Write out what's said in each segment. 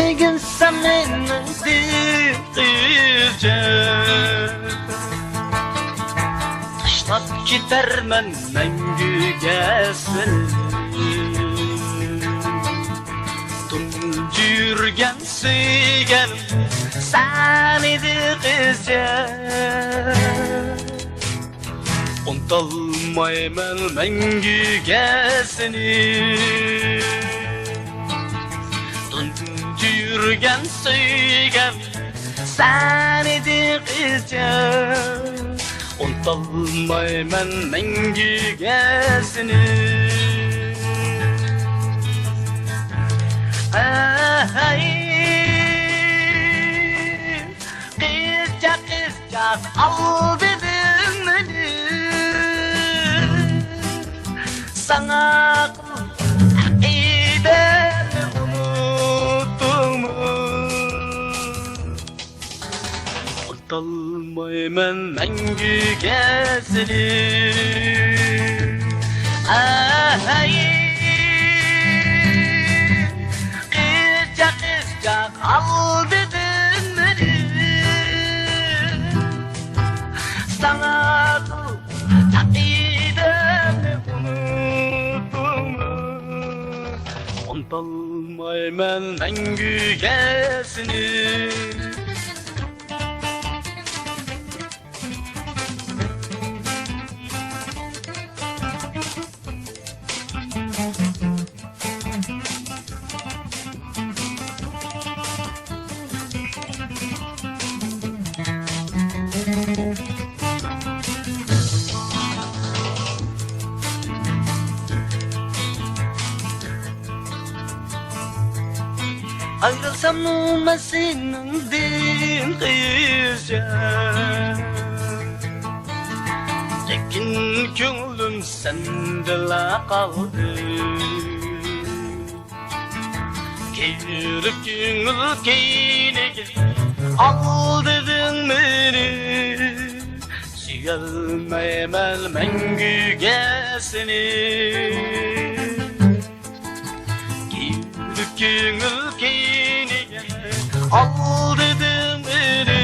Sevmegin sen meni diyeceğim. Taşlap gidermen мәңгүгә seni. Tuncu yürgen söygen sen idi kızcağım. Unutulmayman мәңгүгә seni. Tuncu yürgen söygen sen idi kızcağım. Unutulmayman мәңгүгә seni. Kızcak al dedim beni. Sana akidemi unuttum. Unutulmayman мәңгүгә seni. Kızcak al dedim beni. Sana akidemi unuttum. Unutulmayman мәңгүгә seni. Ayrılsam numa senindim kızcağım. Lekin köngülüm sendela kaldı. Gelip köngül keynege al dedin beni. Suyalmayman мәңгүгә seni. Gelip köngül keynege al dedin beni.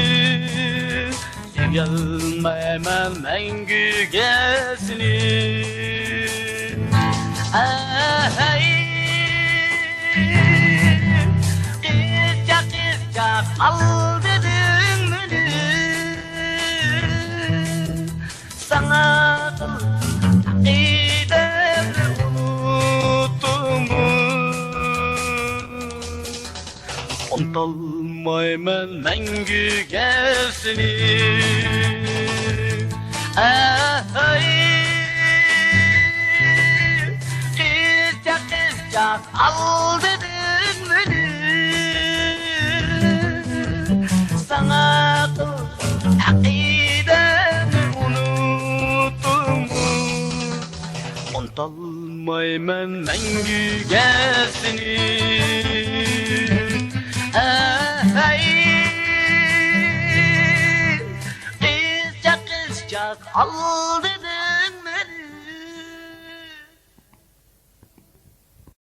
Suyalmayman мәңгүгә seni. Kızcak al dedin beni. Sana akidemi unuttum. Unutulmayman мәңгүгә seni. Kızcak al dedin beni. Sana akidemi unuttum. Unutulmayman мәңгүгә seni.